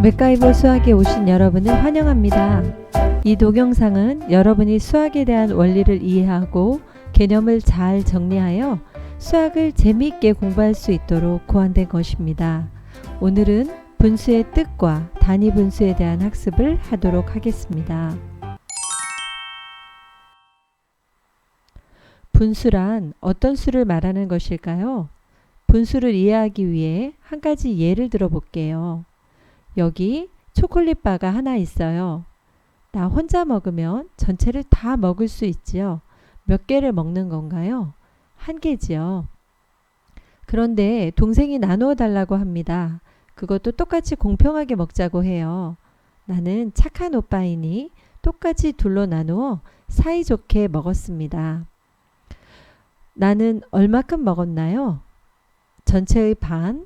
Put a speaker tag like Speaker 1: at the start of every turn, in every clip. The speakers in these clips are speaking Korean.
Speaker 1: 맥가이버 수학에 오신 여러분을 환영합니다. 이 동영상은 여러분이 수학에 대한 원리를 이해하고 개념을 잘 정리하여 수학을 재미있게 공부할 수 있도록 고안된 것입니다. 오늘은 분수의 뜻과 단위 분수에 대한 학습을 하도록 하겠습니다. 분수란 어떤 수를 말하는 것일까요? 분수를 이해하기 위해 한 가지 예를 들어 볼게요. 여기 초콜릿바가 하나 있어요. 나 혼자 먹으면 전체를 다 먹을 수 있지요. 몇 개를 먹는 건가요? 한 개지요. 그런데 동생이 나누어 달라고 합니다. 그것도 똑같이 공평하게 먹자고 해요. 나는 착한 오빠이니 똑같이 둘로 나누어 사이좋게 먹었습니다. 나는 얼마큼 먹었나요? 전체의 반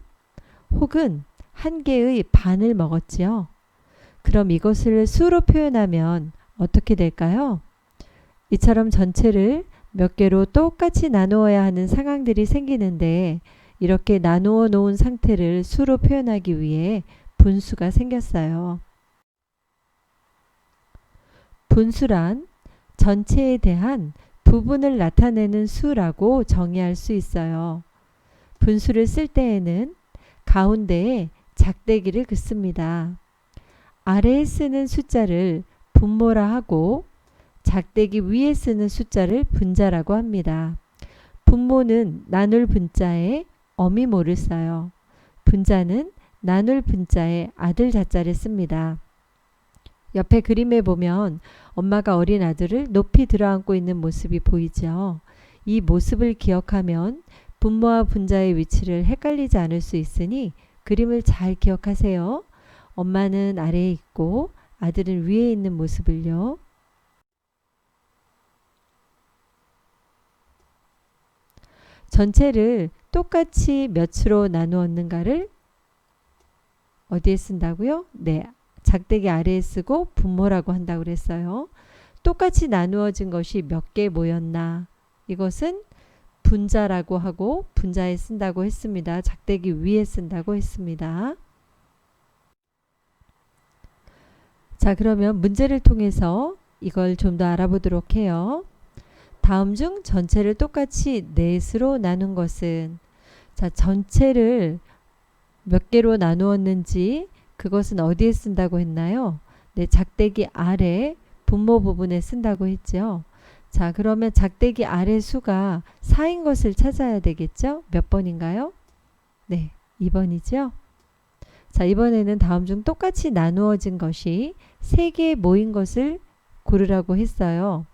Speaker 1: 혹은 한 개의 반을 먹었지요. 그럼 이것을 수로 표현하면 어떻게 될까요? 이처럼 전체를 몇 개로 똑같이 나누어야 하는 상황들이 생기는데 이렇게 나누어 놓은 상태를 수로 표현하기 위해 분수가 생겼어요. 분수란 전체에 대한 부분을 나타내는 수라고 정의할 수 있어요. 분수를 쓸 때에는 가운데에 작대기를 긋습니다. 아래에 쓰는 숫자를 분모라 하고 작대기 위에 쓰는 숫자를 분자라고 합니다. 분모는 나눌 분자에 어미모를 써요. 분자는 나눌 분자에 아들 자자를 씁니다. 옆에 그림에 보면 엄마가 어린 아들을 높이 들어안고 있는 모습이 보이죠. 이 모습을 기억하면 분모와 분자의 위치를 헷갈리지 않을 수 있으니 그림을 잘 기억하세요. 엄마는 아래에 있고 아들은 위에 있는 모습을요. 전체를 똑같이 몇으로 나누었는가를 어디에 쓴다고요? 네, 작대기 아래에 쓰고 분모라고 한다고 그랬어요. 똑같이 나누어진 것이 몇 개 모였나? 이것은 분자라고 하고 분자에 쓴다고 했습니다. 작대기 위에 쓴다고 했습니다. 자, 그러면 문제를 통해서 이걸 좀 더 알아보도록 해요. 다음 중 전체를 똑같이 넷으로 나눈 것은, 자, 전체를 몇 개로 나누었는지 그것은 어디에 쓴다고 했나요? 네, 작대기 아래 분모 부분에 쓴다고 했죠. 자, 그러면 작대기 아래 수가 4인 것을 찾아야 되겠죠? 몇 번인가요? 네, 2번이죠. 자, 이번에는 다음 중 똑같이 나누어진 것이 3개 모인 것을 고르라고 했어요.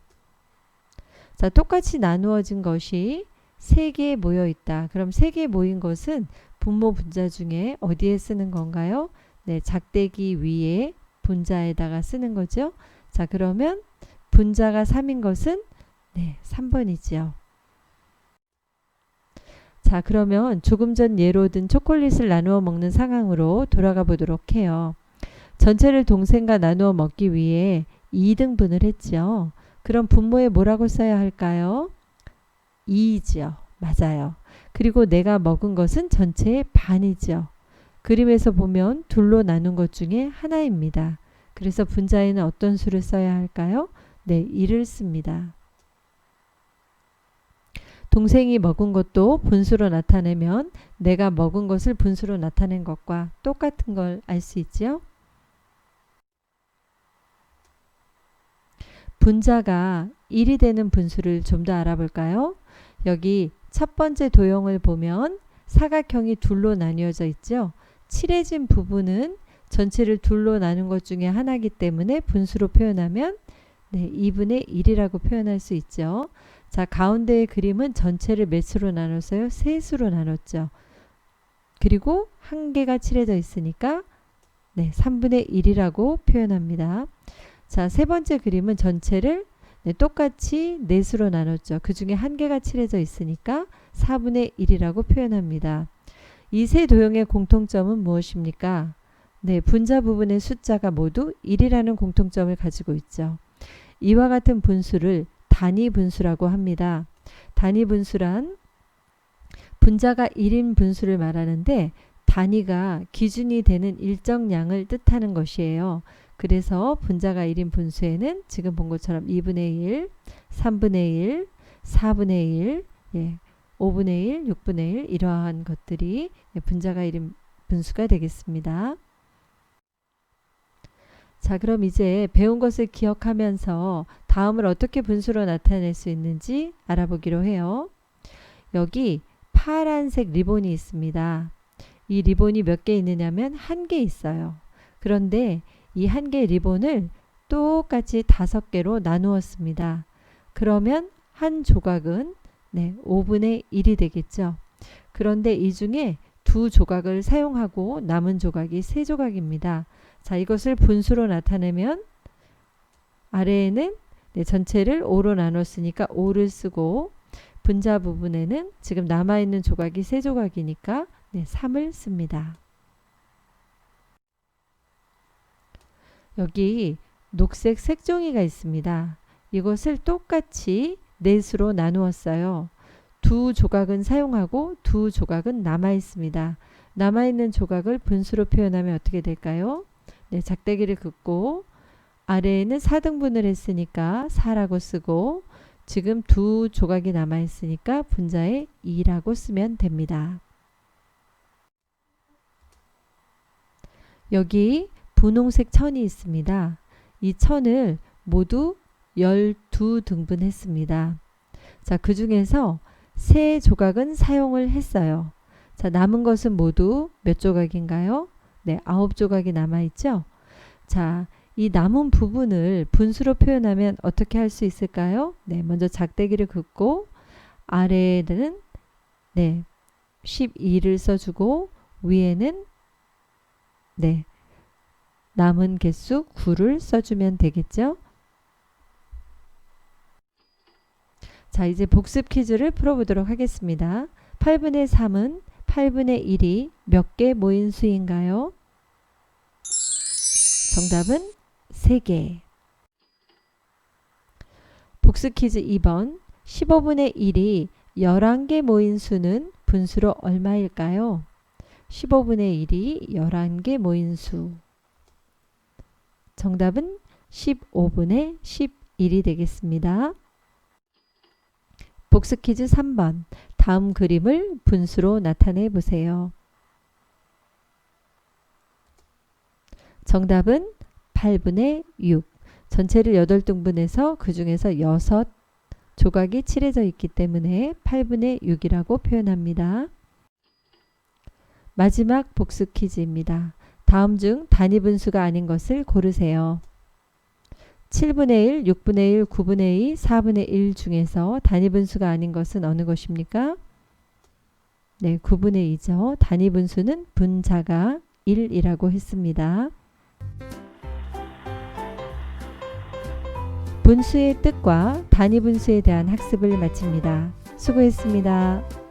Speaker 1: 자, 똑같이 나누어진 것이 3개 모여 있다. 그럼 3개 모인 것은 분모 분자 중에 어디에 쓰는 건가요? 네, 작대기 위에 분자에다가 쓰는 거죠. 자, 그러면 분자가 3인 것은 네, 3번이지요. 자, 그러면 조금 전 예로 든 초콜릿을 나누어 먹는 상황으로 돌아가 보도록 해요. 전체를 동생과 나누어 먹기 위해 2등분을 했죠. 그럼 분모에 뭐라고 써야 할까요? 2이지요. 맞아요. 그리고 내가 먹은 것은 전체의 반이죠. 그림에서 보면 둘로 나눈 것 중에 하나입니다. 그래서 분자에는 어떤 수를 써야 할까요? 네, 2를 씁니다. 동생이 먹은 것도 분수로 나타내면 내가 먹은 것을 분수로 나타낸 것과 똑같은 걸 알 수 있지요? 분자가 1이 되는 분수를 좀 더 알아볼까요? 여기 첫 번째 도형을 보면 사각형이 둘로 나뉘어져 있죠. 칠해진 부분은 전체를 둘로 나눈 것 중에 하나이기 때문에 분수로 표현하면 네, 2분의 1이라고 표현할 수 있죠. 자, 가운데의 그림은 전체를 몇 수로 나눴어요? 3수로 나눴죠. 그리고 한 개가 칠해져 있으니까 네, 3분의 1이라고 표현합니다. 자, 세 번째 그림은 전체를 네, 똑같이 4수로 나눴죠. 그 중에 한 개가 칠해져 있으니까 4분의 1이라고 표현합니다. 이 세 도형의 공통점은 무엇입니까? 네, 분자 부분의 숫자가 모두 1이라는 공통점을 가지고 있죠. 이와 같은 분수를 단위 분수라고 합니다. 단위 분수란 분자가 1인 분수를 말하는데 단위가 기준이 되는 일정량을 뜻하는 것이에요. 그래서 분자가 1인 분수에는 지금 본 것처럼 2분의 1, 3분의 1, 4분의 1, 5분의 1, 6분의 1 이러한 것들이 분자가 1인 분수가 되겠습니다. 자, 그럼 이제 배운 것을 기억하면서 다음을 어떻게 분수로 나타낼 수 있는지 알아보기로 해요. 여기 파란색 리본이 있습니다. 이 리본이 몇 개 있느냐면 한 개 있어요. 그런데 이 한 개의 리본을 똑같이 5개로 나누었습니다. 그러면 한 조각은 5분의 1이 되겠죠. 그런데 이 중에 2조각을 사용하고 남은 조각이 3조각입니다. 자, 이것을 분수로 나타내면 아래에는 전체를 5로 나눴으니까 5를 쓰고 분자 부분에는 지금 남아있는 조각이 3조각이니까 3을 씁니다. 여기 녹색 색종이가 있습니다. 이것을 똑같이 넷으로 나누었어요. 2조각은 사용하고 2조각은 남아 있습니다. 남아있는 조각을 분수로 표현하면 어떻게 될까요? 작대기를 긋고 아래에는 4등분을 했으니까 4라고 쓰고 지금 2조각이 남아 있으니까 분자에 2라고 쓰면 됩니다. 여기 분홍색 천이 있습니다. 이 천을 모두 12등분 했습니다. 자, 그 중에서 3조각은 사용을 했어요. 자, 남은 것은 모두 몇 조각인가요? 9조각이 남아있죠? 자, 이 남은 부분을 분수로 표현하면 어떻게 할 수 있을까요? 먼저 작대기를 긋고 아래에는 12를 써주고 위에는 남은 개수 9를 써주면 되겠죠? 자, 이제 복습 퀴즈를 풀어보도록 하겠습니다. 8분의 3은 8분의 1이 몇 개 모인 수인가요? 정답은 3개. 복습 퀴즈 2번 15분의 1이 11개 모인 수는 분수로 얼마일까요? 15분의 1이 11개 모인 수. 정답은 15분의 11이 되겠습니다. 복습 퀴즈 3번. 다음 그림을 분수로 나타내 보세요. 정답은 8분의 6. 전체를 8등분해서 그 중에서 6조각이 칠해져 있기 때문에 8분의 6이라고 표현합니다. 마지막 복습 퀴즈입니다. 다음 중 단위 분수가 아닌 것을 고르세요. 7분의 1, 6분의 1, 9분의 2, 4분의 1 중에서 단위 분수가 아닌 것은 어느 것입니까? 9분의 2죠. 단위 분수는 분자가 1이라고 했습니다. 분수의 뜻과 단위 분수에 대한 학습을 마칩니다. 수고했습니다.